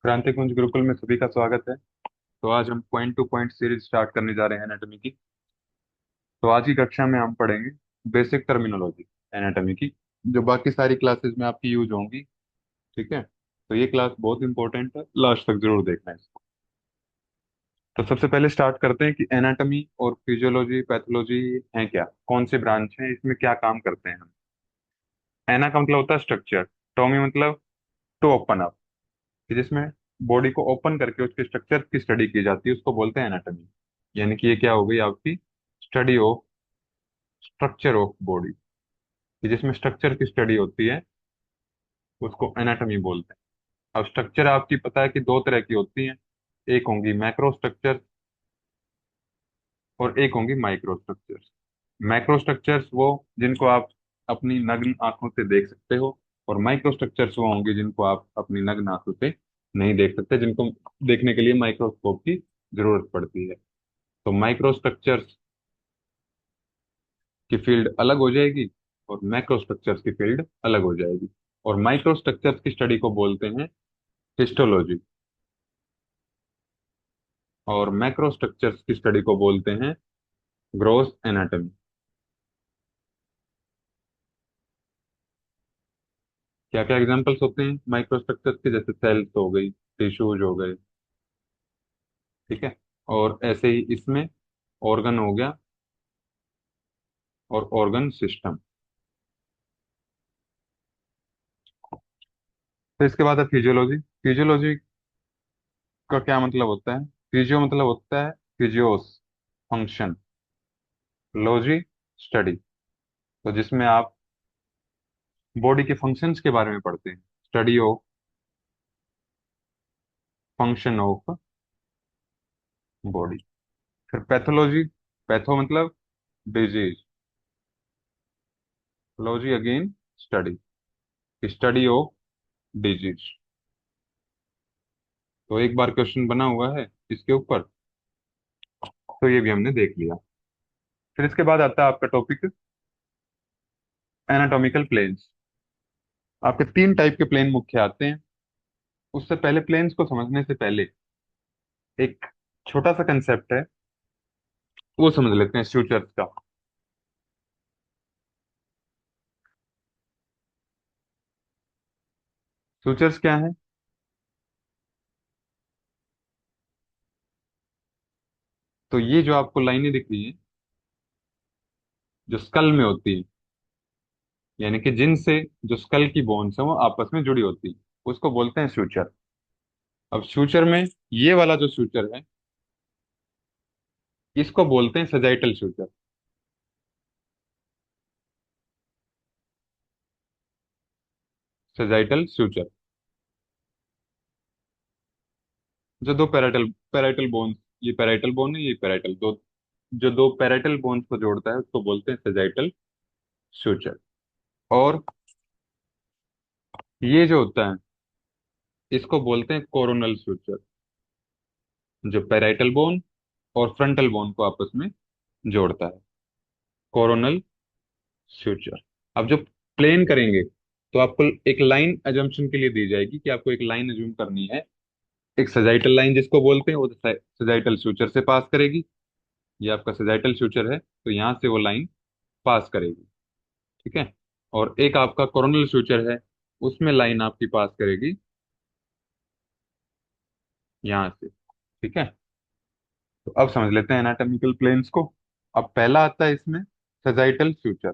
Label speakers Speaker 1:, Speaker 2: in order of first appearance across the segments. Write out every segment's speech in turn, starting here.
Speaker 1: क्रांति कुंज गुरुकुल में सभी का स्वागत है। तो आज हम point two point series start करने जा रहे हैं एनाटॉमी की। तो आज की कक्षा में हम पढ़ेंगे बेसिक टर्मिनोलॉजी एनाटॉमी की, जो बाकी सारी क्लासेस में आपकी यूज होंगी। ठीक है, तो ये क्लास बहुत इंपॉर्टेंट है, लास्ट तक जरूर देखना है इसको। तो सबसे पहले स्टार्ट करते हैं कि एनाटॉमी और फिजियोलॉजी पैथोलॉजी है क्या, कौन से ब्रांच हैं, इसमें क्या काम करते हैं हम। एना का मतलब होता है स्ट्रक्चर, टॉमी मतलब टू ओपन अप, कि जिसमें बॉडी को ओपन करके उसके स्ट्रक्चर की स्टडी की जाती है, उसको बोलते हैं एनाटॉमी। यानी कि ये क्या हो गई आपकी study of structure of body, कि जिसमें स्ट्रक्चर की स्टडी होती है उसको एनाटॉमी बोलते हैं। अब स्ट्रक्चर आपकी पता है कि दो तरह की होती हैं, एक होंगी मैक्रो स्ट्रक्चर और एक होंगी माइक्रो स्ट्रक्चर्स। मैक्रो स्ट्रक्चर्स वो जिनको आप अपनी नग्न आंखों से देख सकते हो, और माइक्रो स्ट्रक्चर्स वो होंगे जिनको आप अपनी नग्न आंखों से नहीं देख सकते, जिनको देखने के लिए माइक्रोस्कोप की जरूरत पड़ती है। तो माइक्रो स्ट्रक्चर्स की फील्ड अलग हो जाएगी और मैक्रो स्ट्रक्चर्स की फील्ड अलग हो जाएगी। और माइक्रो स्ट्रक्चर्स की स्टडी को बोलते हैं हिस्टोलॉजी, और मैक्रो स्ट्रक्चर्स की स्टडी को बोलते हैं ग्रॉस एनाटॉमी। क्या क्या एग्जांपल्स होते हैं माइक्रो स्ट्रक्चर्स के, जैसे सेल्स हो गई, टिश्यूज हो गए। ठीक है, और ऐसे ही इसमें ऑर्गन हो गया और ऑर्गन सिस्टम। तो इसके बाद है फिजियोलॉजी। फिजियोलॉजी का क्या मतलब होता है, फिजियो मतलब होता है फिजियोस फंक्शन, लॉजी स्टडी। तो जिसमें आप बॉडी के फंक्शंस के बारे में पढ़ते हैं, study of function of body. फिर पैथोलॉजी, पैथो मतलब disease, logy again study, study of disease. तो एक बार क्वेश्चन बना हुआ है इसके ऊपर, तो ये भी हमने देख लिया। फिर इसके बाद आता है आपका टॉपिक एनाटॉमिकल प्लेन्स। आपके तीन टाइप के प्लेन मुख्य आते हैं। उससे पहले प्लेन्स को समझने से पहले एक छोटा सा कंसेप्ट है, वो समझ लेते हैं सूचर्स का। सूचर्स क्या है? तो ये जो आपको लाइनें दिख रही हैं, जो स्कल में होती है, यानी कि जिनसे जो स्कल की बोन्स है वो आपस में जुड़ी होती है, उसको बोलते हैं सूचर। अब सूचर में ये वाला जो सूचर है, इसको बोलते हैं सजाइटल सूचर। सजाइटल सूचर, जो दो पैराइटल पैराइटल बोन्स, ये पैराइटल बोन है, ये पैराइटल दो, जो दो पैराइटल बोन्स को जोड़ता है उसको बोलते हैं सजाइटल सूचर। और ये जो होता है इसको बोलते हैं कोरोनल सूचर, जो पैराइटल बोन और फ्रंटल बोन को आपस में जोड़ता है, कोरोनल सूचर। अब जो प्लेन करेंगे, तो आपको एक लाइन एजम्पशन के लिए दी जाएगी कि आपको एक लाइन एज्यूम करनी है, एक सजाइटल लाइन जिसको बोलते हैं, वो सजाइटल सूचर से पास करेगी। ये आपका सजाइटल सूचर है, तो यहाँ से वो लाइन पास करेगी। ठीक है, और एक आपका कोरोनल सूचर है, उसमें लाइन आपकी पास करेगी यहाँ से। ठीक है, तो अब समझ लेते हैं एनाटॉमिकल प्लेन्स को। अब पहला आता है इसमें सजाइटल सूचर।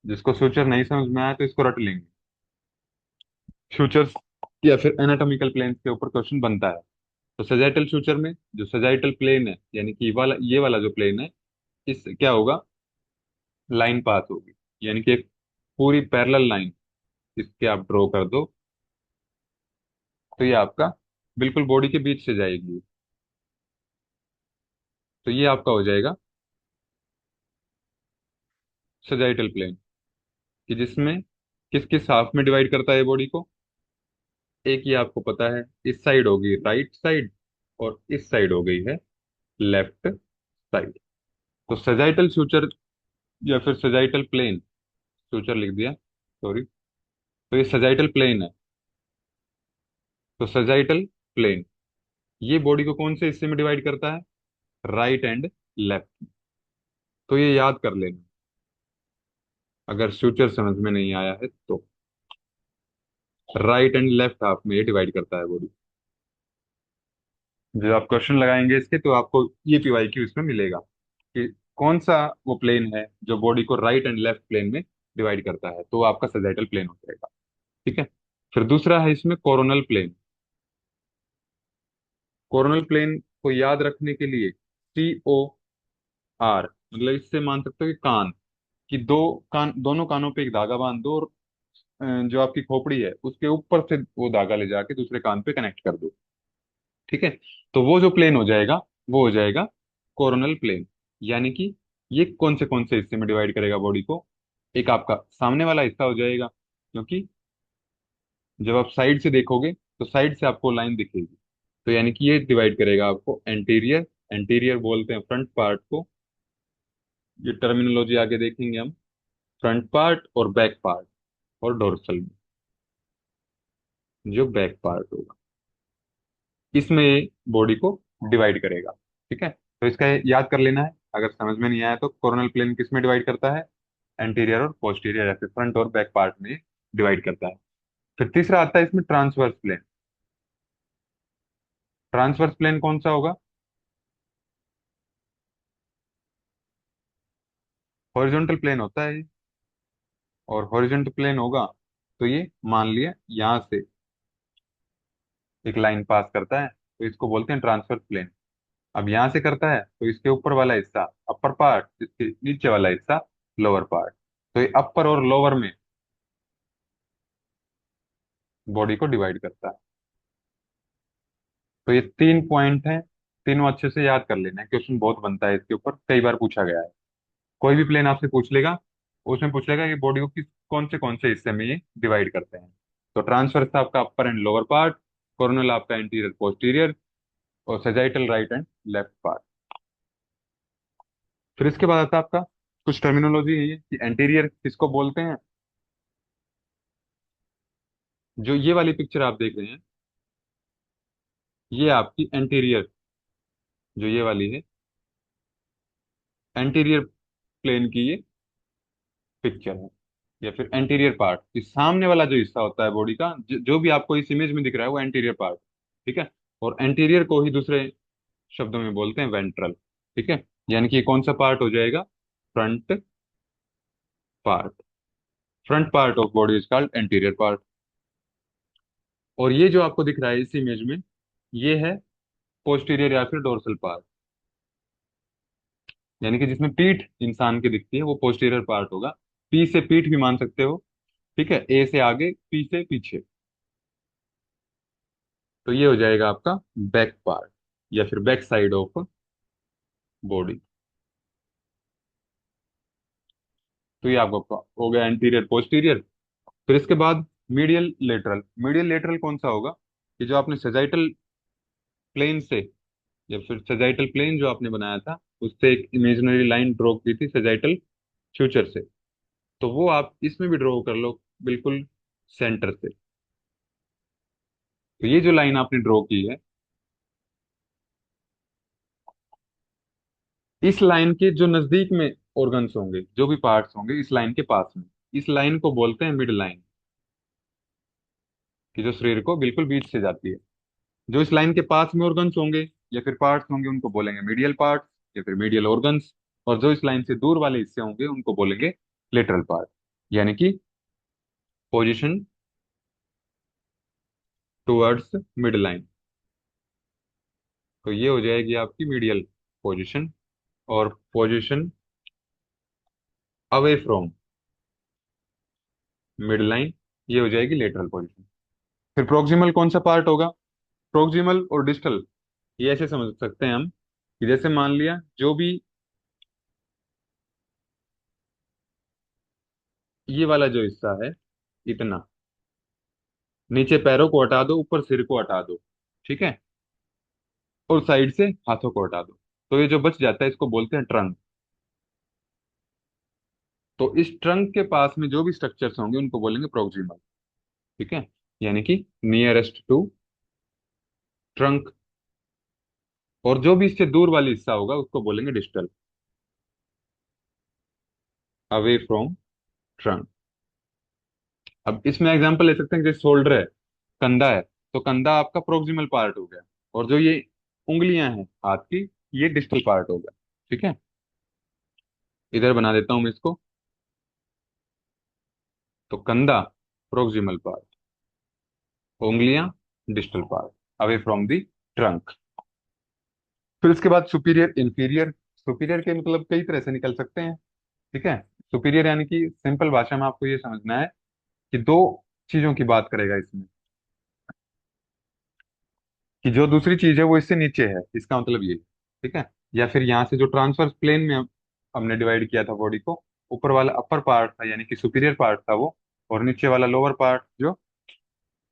Speaker 1: जिसको सूचर नहीं समझ में आया तो इसको रट लेंगे, सूचर्स या फिर एनाटॉमिकल प्लेन्स के ऊपर क्वेश्चन बनता है। तो सजाइटल सूचर में जो सजाइटल प्लेन है, यानी कि ये वाला जो प्लेन है, इस क्या होगा, लाइन पास होगी, यानी कि एक पूरी पैरेलल लाइन इसके आप ड्रॉ कर दो, तो ये आपका बिल्कुल बॉडी के बीच से जाएगी। तो ये आपका हो जाएगा सजाइटल प्लेन, कि जिसमें किस किस हाफ में डिवाइड करता है बॉडी को। एक ये आपको पता है, इस साइड होगी राइट साइड, और इस साइड हो गई है लेफ्ट साइड। तो सजाइटल सूचर या फिर सजाइटल प्लेन फ्यूचर लिख दिया, सॉरी। तो ये सजाइटल प्लेन है। तो सजाइटल प्लेन ये बॉडी को कौन से हिस्से में डिवाइड करता है? Right and left. तो ये याद कर लेना, अगर फ्यूचर समझ में नहीं आया है तो। राइट एंड लेफ्ट हाफ में ये डिवाइड करता है बॉडी। जब आप क्वेश्चन लगाएंगे इसके तो आपको ये पीवाईक्यू इसमें मिलेगा कि कौन सा वो प्लेन है जो बॉडी को राइट एंड लेफ्ट प्लेन में डिवाइड करता है, तो वो आपका सजाइटल प्लेन हो जाएगा। ठीक है। फिर दूसरा है इसमें कोरोनल प्लेन। कोरोनल प्लेन को याद रखने के लिए COR, मतलब इससे मान सकते हो कि कान, कि दो कान, दोनों कानों पे एक धागा बांध दो और जो आपकी खोपड़ी है उसके ऊपर से वो धागा ले जाके दूसरे कान पे कनेक्ट कर दो। ठीक है। तो वो जो प्लेन हो जाएगा वो हो जाएगा कोरोनल प्लेन। यानी कि ये कौन से हिस्से में डिवाइड करेगा बॉडी को? एक आपका सामने वाला हिस्सा हो जाएगा, क्योंकि जब आप साइड से देखोगे तो साइड से आपको लाइन दिखेगी। तो यानी कि ये डिवाइड करेगा आपको एंटीरियर, एंटीरियर बोलते हैं फ्रंट पार्ट को। ये टर्मिनोलॉजी आगे देखेंगे हम। फ्रंट पार्ट और बैक पार्ट, और डोर्सल में जो बैक पार्ट होगा, इसमें ये बॉडी को डिवाइड करेगा। ठीक है। तो इसका याद कर लेना है, अगर समझ में नहीं आया तो कोरोनल प्लेन किस में डिवाइड करता है? एंटीरियर और पोस्टीरियर, या फिर फ्रंट और बैक पार्ट में डिवाइड करता है। फिर तीसरा आता है इसमें ट्रांसवर्स प्लेन। ट्रांसवर्स प्लेन कौन सा होगा? हॉरिजॉन्टल प्लेन होता है ये। और हॉरिजॉन्टल प्लेन होगा तो ये मान लिया यहां से एक लाइन पास करता है, तो इसको बोलते हैं ट्रांसवर्स प्लेन। अब यहां से करता है तो इसके ऊपर वाला हिस्सा अपर पार्ट, इसके नीचे वाला हिस्सा लोअर पार्ट। तो ये अपर और लोअर में बॉडी को डिवाइड करता है। तो ये 3 पॉइंट हैं, तीनों अच्छे से याद कर लेना है, क्वेश्चन बहुत बनता है इसके ऊपर, कई बार पूछा गया है। कोई भी प्लेन आपसे पूछ लेगा, उसमें पूछ लेगा कि बॉडी को किस कौन से हिस्से में ये डिवाइड करते हैं। तो ट्रांसवर्स आपका अपर एंड लोअर पार्ट, कोरोनल आपका इंटीरियर पोस्टीरियर, और sagittal right and left part. फिर इसके बाद आता है आपका कुछ टर्मिनोलॉजी है ये कि एंटीरियर किसको बोलते हैं। जो ये वाली पिक्चर आप देख रहे हैं, ये आपकी एंटीरियर, जो ये वाली है एंटीरियर प्लेन की ये पिक्चर है, या फिर एंटीरियर पार्ट। इस सामने वाला जो हिस्सा होता है बॉडी का, जो भी आपको इस इमेज में दिख रहा है, वो एंटीरियर पार्ट। ठीक है। और एंटीरियर को ही दूसरे शब्दों में बोलते हैं वेंट्रल। ठीक है। यानी कि ये कौन सा पार्ट हो जाएगा? Front part. Front part of body is called anterior part. और ये जो आपको दिख रहा है इस इमेज में, ये है पोस्टीरियर या फिर डोर्सल पार्ट। यानी कि जिसमें पीठ इंसान की दिखती है वो पोस्टीरियर पार्ट होगा। पी से पीठ भी मान सकते हो। ठीक है। ए से आगे, पी से पीछे। तो ये हो जाएगा आपका बैक पार्ट, या फिर बैक साइड ऑफ बॉडी। तो ये आपका हो गया एंटीरियर पोस्टीरियर। फिर इसके बाद मीडियल लेटरल। मीडियल लेटरल कौन सा होगा? कि जो आपने सजाइटल प्लेन से, या फिर सजाइटल प्लेन जो आपने बनाया था उससे एक इमेजिनरी लाइन ड्रॉ की थी सजाइटल फ्यूचर से, तो वो आप इसमें भी ड्रॉ कर लो, बिल्कुल सेंटर से। तो ये जो लाइन आपने ड्रॉ की है, इस लाइन के जो नजदीक में ऑर्गन्स होंगे, जो भी पार्ट्स होंगे इस लाइन के पास में, इस लाइन को बोलते हैं मिड लाइन, कि जो शरीर को बिल्कुल बीच से जाती है। जो इस लाइन के पास में ऑर्गन्स होंगे या फिर पार्ट्स होंगे उनको बोलेंगे मीडियल पार्ट्स, या फिर मीडियल ऑर्गन्स। और जो इस लाइन से दूर वाले हिस्से होंगे उनको बोलेंगे लेटरल पार्ट, यानी कि पोजिशन टुवर्ड्स मिड लाइन। तो ये हो जाएगी आपकी मीडियल पोजिशन। और position away from mid line, ये हो जाएगी लेटरल पोजिशन। फिर प्रोक्सिमल कौन सा पार्ट होगा? प्रोक्सिमल और डिस्टल ये ऐसे समझ सकते हैं हम कि जैसे मान लिया जो भी ये वाला जो हिस्सा है, इतना नीचे पैरों को हटा दो, ऊपर सिर को हटा दो। ठीक है। और साइड से हाथों को हटा दो, तो ये जो बच जाता है इसको बोलते हैं ट्रंक। तो इस ट्रंक के पास में जो भी स्ट्रक्चर्स होंगे उनको बोलेंगे प्रोक्सिमल। ठीक है, यानी कि नियरेस्ट टू ट्रंक। और जो भी इससे दूर वाली हिस्सा होगा उसको बोलेंगे डिस्टल, अवे फ्रॉम ट्रंक। अब इसमें एग्जांपल ले सकते हैं, जैसे शोल्डर है, कंधा है, तो कंधा आपका प्रोक्सिमल पार्ट हो गया, और जो ये उंगलियां हैं हाथ की, ये डिस्टल पार्ट हो गया। ठीक है, इधर बना देता हूं मैं इसको। तो कंधा प्रोक्सिमल पार्ट, उंगलियां distal part, away from the trunk. फिर इसके बाद सुपीरियर इंफीरियर। सुपीरियर के मतलब कई तरह से निकल सकते हैं। ठीक है, सुपीरियर यानी कि सिंपल भाषा में आपको ये समझना है कि दो चीजों की बात करेगा इसमें, कि जो दूसरी चीज है वो इससे नीचे है, इसका मतलब ये। ठीक है, या फिर यहाँ से जो ट्रांसवर्स प्लेन में हमने डिवाइड किया था बॉडी को, ऊपर वाला अपर पार्ट था यानी कि सुपीरियर पार्ट था वो, और नीचे वाला लोअर पार्ट जो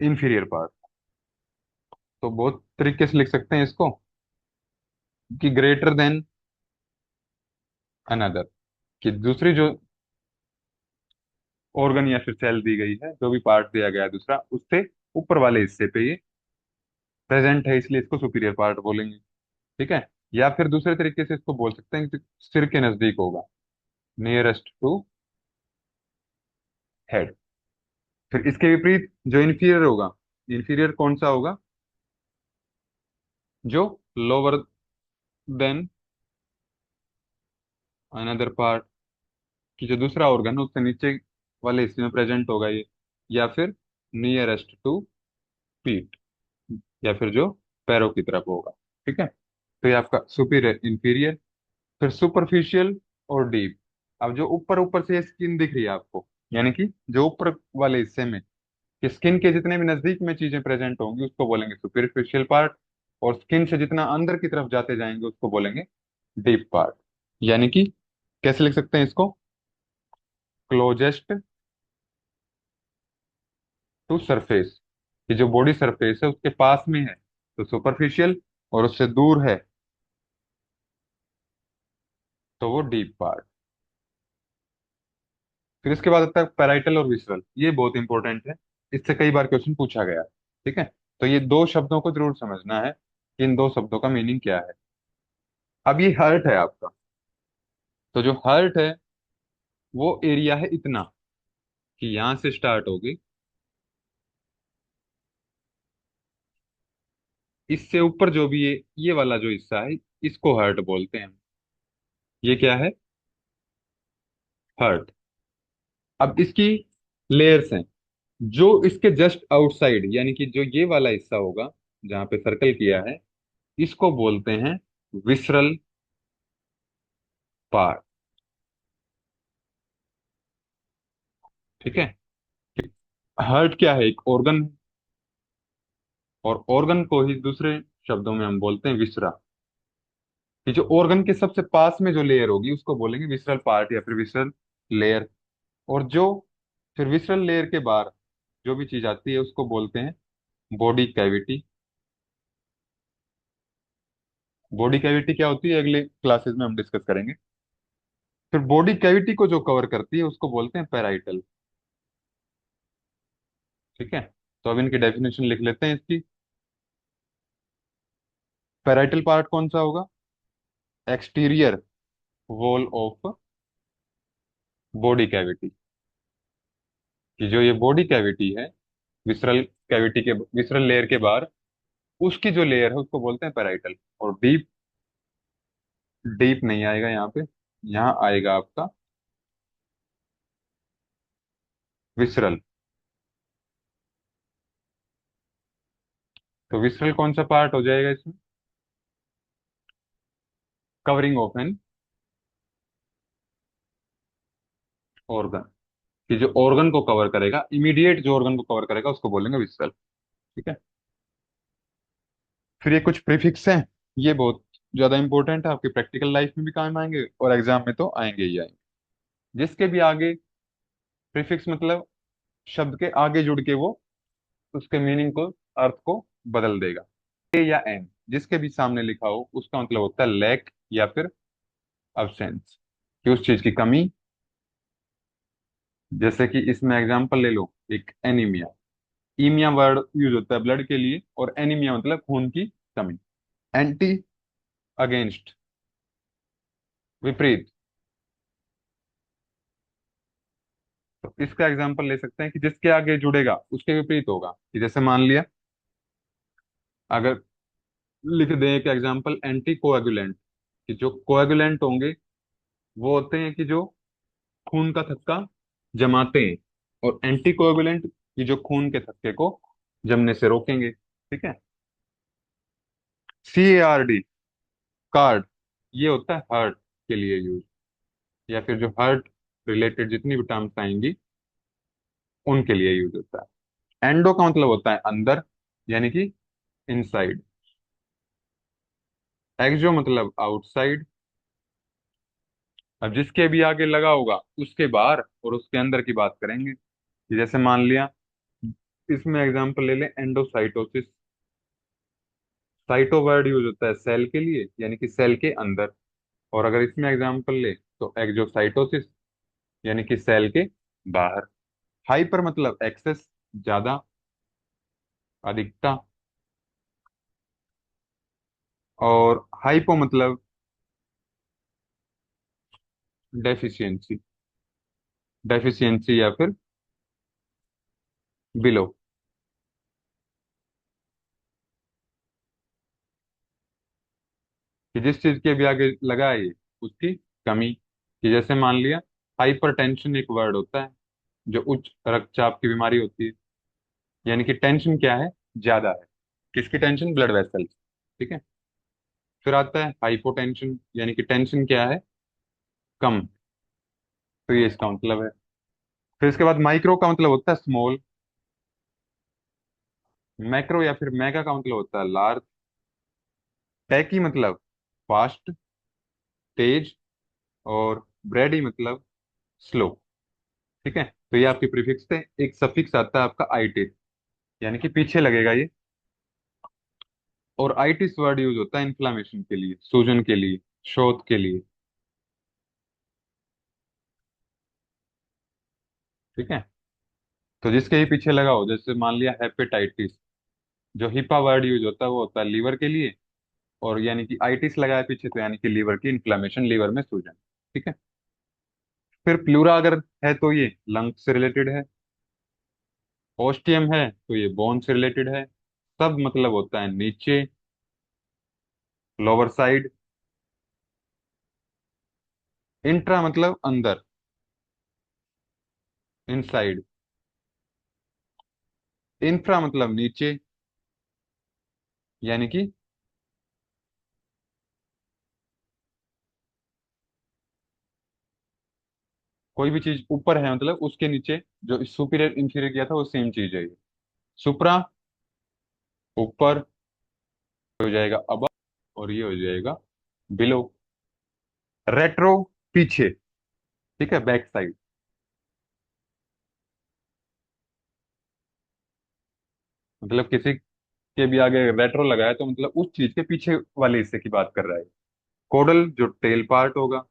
Speaker 1: इंफीरियर पार्ट। तो बहुत तरीके से लिख सकते हैं इसको, कि ग्रेटर देन अनदर, कि दूसरी जो ऑर्गन या फिर सेल दी गई है, जो भी पार्ट दिया गया है दूसरा, उससे ऊपर वाले हिस्से पे ये प्रेजेंट है, इसलिए इसको सुपीरियर पार्ट बोलेंगे। ठीक है, या फिर दूसरे तरीके से इसको बोल सकते हैं कि सिर के नजदीक होगा, नियरेस्ट टू हेड। फिर इसके विपरीत जो इन्फीरियर होगा, इन्फीरियर कौन सा होगा? जो लोअर देन अनदर पार्ट, की जो दूसरा ऑर्गन है उससे नीचे वाले हिस्से में प्रेजेंट होगा ये। या फिर नियरेस्ट टू पीठ, या फिर जो पैरों की तरफ होगा। ठीक है, तो ये आपका सुपीरियर इंफीरियर। फिर सुपरफिशियल और डीप। अब जो ऊपर ऊपर से स्किन दिख रही है आपको, यानी कि जो ऊपर वाले हिस्से में, कि स्किन के जितने भी नजदीक में चीजें प्रेजेंट होंगी उसको बोलेंगे सुपरफिशियल पार्ट, और स्किन से जितना अंदर की तरफ जाते जाएंगे उसको बोलेंगे डीप पार्ट। यानी कि कैसे लिख सकते हैं इसको? क्लोजेस्ट टू सरफेस, कि जो बॉडी सरफेस है उसके पास में है तो सुपरफिशियल, और उससे दूर है तो वो डीप पार्ट। फिर इसके बाद आता है पैराइटल और विसरल, ये बहुत इंपॉर्टेंट है, इससे कई बार क्वेश्चन पूछा गया है। ठीक है, तो ये दो शब्दों को जरूर समझना है कि इन दो शब्दों का मीनिंग क्या है। अब ये हर्ट है आपका, तो जो हर्ट है वो एरिया है इतना, कि यहां से स्टार्ट होगी, इससे ऊपर जो भी ये वाला जो हिस्सा है, इसको हर्ट बोलते हैं। ये क्या है? हर्ट। अब इसकी लेयर्स हैं, जो इसके जस्ट आउटसाइड, यानी कि जो ये वाला हिस्सा होगा जहां पे सर्कल किया है, इसको बोलते हैं विसरल पार्ट। ठीक है, हार्ट क्या है? एक ऑर्गन, और ऑर्गन को ही दूसरे शब्दों में हम बोलते हैं विसरा, कि जो ऑर्गन के सबसे पास में जो लेयर होगी उसको बोलेंगे विसरल पार्ट या फिर विसरल लेयर। और जो फिर विसरल लेयर के बाहर जो भी चीज आती है उसको बोलते हैं बॉडी कैविटी। बॉडी कैविटी क्या होती है अगले क्लासेस में हम डिस्कस करेंगे। फिर बॉडी कैविटी को जो कवर करती है उसको बोलते हैं पैराइटल। ठीक है, तो अब इनकी डेफिनेशन लिख लेते हैं इसकी। पैराइटल पार्ट कौन सा होगा? Exterior wall of body cavity, कि जो ये बॉडी कैविटी है, विसरल कैविटी के विसरल लेयर के बाहर, उसकी जो लेयर है उसको बोलते हैं पैराइटल। और डीप, डीप नहीं आएगा यहाँ पे, यहाँ आएगा आपका विसरल। तो विसरल कौन सा पार्ट हो जाएगा इसमें? कवरिंग ऑफ एन ऑर्गन, कि जो ऑर्गन को कवर करेगा, इमीडिएट जो ऑर्गन को कवर करेगा उसको बोलेंगे विसरल। ठीक है, फिर ये कुछ प्रीफिक्स हैं, ये बहुत ज्यादा इंपॉर्टेंट है, आपकी प्रैक्टिकल लाइफ में भी काम आएंगे और एग्जाम में तो आएंगे ही आएंगे। जिसके भी आगे प्रीफिक्स मतलब शब्द के आगे जुड़ के वो उसके मीनिंग को, अर्थ को बदल देगा। ए या एन जिसके भी सामने लिखा हो उसका मतलब होता है लैक या फिर अब्सेंस, कि उस चीज की कमी जैसे कि इसमें एग्जांपल ले लो, एक एनीमिया। ईमिया वर्ड यूज होता है ब्लड के लिए, और एनीमिया मतलब खून की कमी। एंटी, अगेंस्ट, विपरीत। तो इसका एग्जांपल ले सकते हैं कि जिसके आगे जुड़ेगा उसके विपरीत होगा, कि जैसे मान लिया, अगर लिख दें एक एग्जांपल, एंटी कोएगुलेंट, कि जो कोएगुलेंट होंगे वो होते हैं कि जो खून का थक्का जमाते हैं, और एंटी कोएगुलेंट कि जो खून के थक्के को जमने से रोकेंगे। ठीक है। CARD, कार्ड, ये होता है हार्ट के लिए यूज, या फिर जो हार्ट रिलेटेड जितनी भी टर्म्स आएंगी उनके लिए यूज होता है। एंडो का मतलब होता है अंदर, यानी कि इनसाइड। एक्सो मतलब आउटसाइड। अब जिसके भी आगे लगा होगा उसके बाहर और उसके अंदर की बात करेंगे, कि जैसे मान लिया, इसमें एग्जांपल ले लें एंडोसाइटोसिस। साइटो वर्ड यूज होता है सेल के लिए, यानी कि सेल के अंदर। और अगर इसमें एग्जांपल ले तो एक्सोसाइटोसिस, यानी कि सेल के बाहर। हाइपर मतलब एक्सेस, ज्यादा, अधिकता। और हाइपो मतलब डेफिशिएंसी, डेफिशिएंसी या फिर बिलो। कि जिस चीज के भी आगे लगा है ये, उसकी कमी। कि जैसे मान लिया, हाइपरटेंशन एक वर्ड होता है, जो उच्च रक्तचाप की बीमारी होती है। यानी कि टेंशन क्या है, ज्यादा है। किसकी टेंशन, ब्लड वेसल। ठीक है। फिर आता है हाइपोटेंशन, यानी कि टेंशन क्या है, कम। तो ये इसका मतलब है। फिर इसके बाद माइक्रो का मतलब होता है स्मॉल। मैक्रो या फिर मेगा का मतलब होता है लार्ज। टैकी मतलब फास्ट, तेज। और ब्रेडी मतलब स्लो। ठीक है। तो ये आपकी प्रीफिक्स थे। एक सफिक्स आता है आपका आइटिस, यानी कि पीछे लगेगा ये। और आइटिस वर्ड यूज होता है इन्फ्लामेशन के लिए, सूजन के लिए, शोथ के लिए। ठीक है। तो जिसके ही पीछे लगा हो, जैसे मान लिया हेपेटाइटिस, जो हिपा वर्ड यूज होता है वो होता है लीवर के लिए। और यानी कि आइटिस लगा है पीछे, तो यानी कि लीवर की इन्फ्लामेशन, लीवर में सूजन। ठीक है। फिर प्लूरा अगर है तो ये लंग से रिलेटेड है। ओस्टियम है तो ये बोन से रिलेटेड है। सब मतलब होता है नीचे, लोअर साइड। इंट्रा मतलब अंदर, इनसाइड। इंफ्रा मतलब नीचे, यानी कि कोई भी चीज ऊपर है मतलब उसके नीचे, जो सुपीरियर इंफीरियर किया था वो सेम चीज है ये। सुप्रा ऊपर हो जाएगा अब, और ये हो जाएगा बिलो। रेट्रो पीछे। ठीक है, बैक साइड। मतलब किसी के भी आगे रेट्रो लगाया तो मतलब उस चीज के पीछे वाले हिस्से की बात कर रहा है। कोडल जो टेल पार्ट होगा,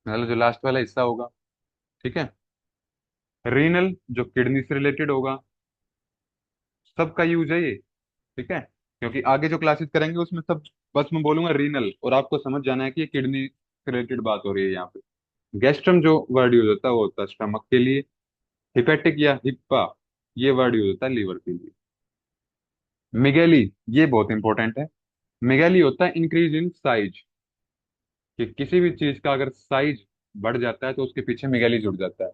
Speaker 1: मतलब जो लास्ट वाला हिस्सा होगा। ठीक है। रीनल जो किडनी से रिलेटेड होगा। सबका यूज है ये। ठीक है। क्योंकि आगे जो क्लासेस करेंगे उसमें सब, बस मैं बोलूंगा रीनल, और आपको समझ जाना है कि ये किडनी से रिलेटेड बात हो रही है यहाँ पे। गैस्ट्रम जो वर्ड यूज होता है वो होता है स्टमक के लिए। हिपेटिक या हिप्पा, ये वर्ड यूज होता है लीवर के लिए। मिगेली, ये बहुत इंपॉर्टेंट है। मिगेली होता है इंक्रीज इन साइज, कि किसी भी चीज का अगर साइज बढ़ जाता है तो उसके पीछे मिगेली जुड़ जाता है।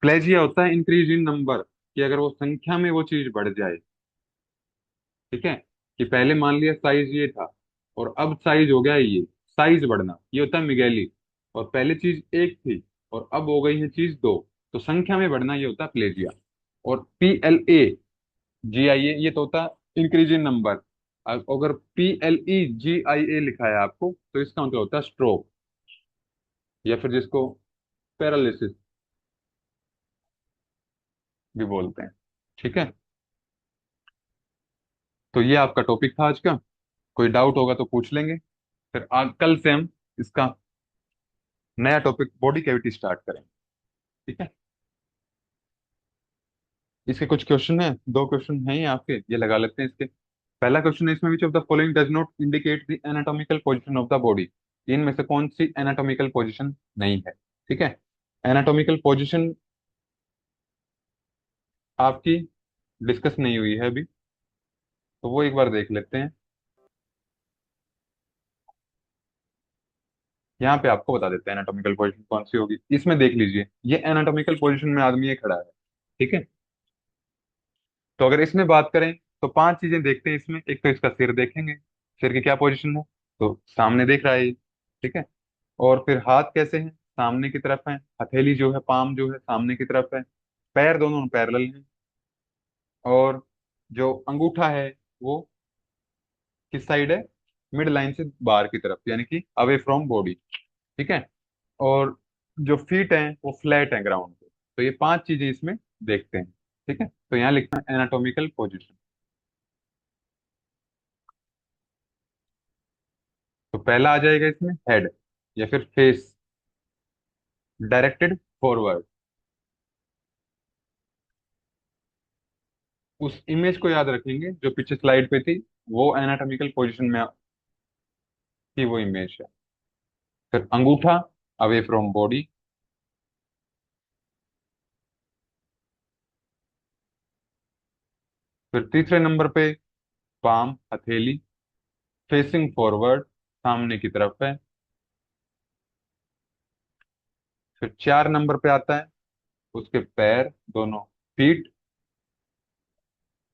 Speaker 1: प्लेजिया होता है इंक्रीज इन नंबर, कि अगर वो संख्या में वो चीज बढ़ जाए। ठीक है। कि पहले मान लिया साइज ये था, और अब साइज हो गया है ये, साइज बढ़ना, ये होता है मिगेली। और पहले चीज एक थी और अब हो गई है चीज दो, तो संख्या में बढ़ना, ये होता है प्लेजिया। और PLAGIA, ये तो होता है इंक्रीज इन नंबर। अगर PLEGIA लिखा है आपको तो इसका मतलब होता है स्ट्रोक, या फिर जिसको पैरालिसिस भी बोलते हैं। ठीक है। तो ये आपका टॉपिक था आज का। कोई डाउट होगा तो पूछ लेंगे। फिर कल से हम इसका नया टॉपिक बॉडी कैविटी स्टार्ट करेंगे। ठीक है। इसके कुछ क्वेश्चन है, दो क्वेश्चन हैं ये आपके, ये लगा लेते हैं इसके। पहला क्वेश्चन है इसमें, which of the following does not indicate the anatomical position of the body. इनमें से कौन सी एनाटॉमिकल पोजीशन नहीं है। ठीक है। एनाटॉमिकल पोजीशन आपकी डिस्कस नहीं हुई है अभी, तो वो एक बार देख लेते हैं। यहाँ पे आपको बता देते हैं एनाटॉमिकल पोजीशन कौन सी होगी। इसमें देख लीजिए, ये एनाटॉमिकल पोजीशन में आदमी ये खड़ा है। ठीक है। तो अगर इसमें बात करें तो पांच चीजें देखते हैं इसमें। एक तो इसका सिर देखेंगे, सिर की क्या पोजीशन है, तो सामने देख रहा है ये। ठीक है। और फिर हाथ कैसे हैं, सामने की तरफ है। हथेली जो है, पाम जो है, सामने की तरफ है। पैर दोनों पैरेलल हैं। और जो अंगूठा है वो किस साइड है, मिड लाइन से बाहर की तरफ, यानी कि अवे फ्रॉम बॉडी। ठीक है। और जो फीट हैं वो फ्लैट हैं ग्राउंड पे। तो ये पांच चीजें इसमें देखते हैं। ठीक है। तो यहाँ लिखना है एनाटॉमिकल पोजीशन। तो पहला आ जाएगा इसमें हेड या फिर फेस डायरेक्टेड फॉरवर्ड। उस इमेज को याद रखेंगे जो पीछे स्लाइड पे थी, वो एनाटॉमिकल पोजीशन में थी वो इमेज है। फिर अंगूठा अवे फ्रॉम बॉडी। फिर तीसरे नंबर पे पाम हथेली फेसिंग फॉरवर्ड, सामने की तरफ है। फिर चार नंबर पे आता है उसके पैर दोनों, फीट।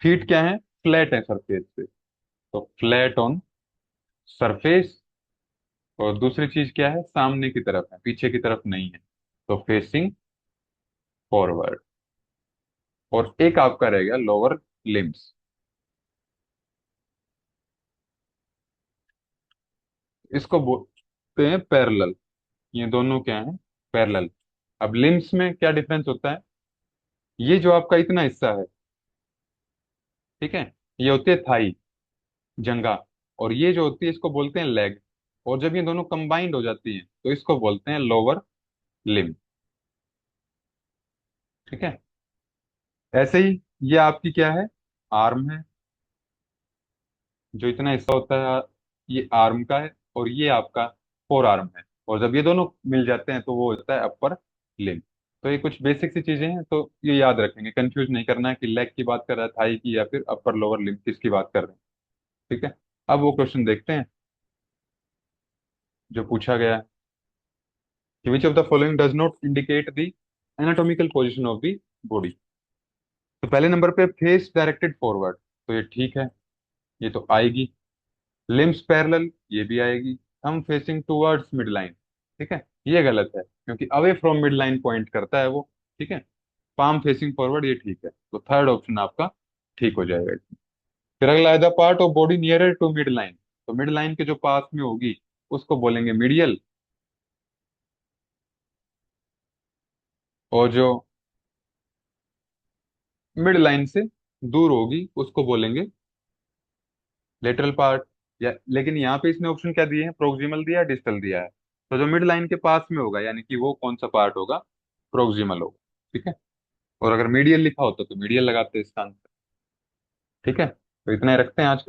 Speaker 1: फीट क्या है, फ्लैट है सरफेस पे, तो फ्लैट ऑन सरफेस। और दूसरी चीज क्या है, सामने की तरफ है, पीछे की तरफ नहीं है, तो फेसिंग फॉरवर्ड। और एक आपका रह गया लोअर लिम्स। इसको बोलते हैं पैरेलल। ये दोनों क्या है, पैरेलल। अब लिम्स में क्या डिफरेंस होता है, ये जो आपका इतना हिस्सा है, ठीक है, ये होती है थाई, जंगा। और ये जो होती है इसको बोलते हैं लेग। और जब ये दोनों कंबाइंड हो जाती हैं तो इसको बोलते हैं लोअर लिम्ब। ठीक है। ऐसे ही ये आपकी क्या है, आर्म है। जो इतना हिस्सा होता है ये आर्म का है, और ये आपका फोर आर्म है। और जब ये दोनों मिल जाते हैं तो वो होता है अपर लिम्ब। तो ये कुछ बेसिक सी चीजें हैं, तो ये याद रखेंगे, कंफ्यूज नहीं करना है कि लेग की बात कर रहा है, थाई की, या फिर अपर लोअर लिम्ब किसकी बात कर रहे हैं। ठीक है। अब वो क्वेश्चन देखते हैं जो पूछा गया है कि which of the following does not indicate the anatomical position of the body. तो पहले नंबर पे फेस डायरेक्टेड फॉरवर्ड, तो ये ठीक है, ये तो आएगी। लिम्स पैरेलल, ये भी आएगी। Thumb facing towards mid line, ठीक है, ये गलत है क्योंकि away from mid line point करता है वो। ठीक है। पाम फेसिंग फॉरवर्ड, ये ठीक है, तो थर्ड ऑप्शन आपका ठीक हो जाएगा इसमें। फिर अगला है the part of body nearer to mid line. तो मिड लाइन के जो पास में होगी उसको बोलेंगे मीडियल। और जो मिड लाइन से दूर होगी उसको बोलेंगे लेटरल पार्ट। या लेकिन यहाँ पे इसने ऑप्शन क्या दिए हैं, प्रोक्सिमल दिया है, डिस्टल दिया है। तो जो मिड लाइन के पास में होगा यानी कि वो कौन सा पार्ट होगा, प्रोक्सिमल होगा। ठीक है। और अगर मीडियल लिखा होता तो मीडियल लगाते हैं इसका आंसर। ठीक है। तो इतना ही रखते हैं आज।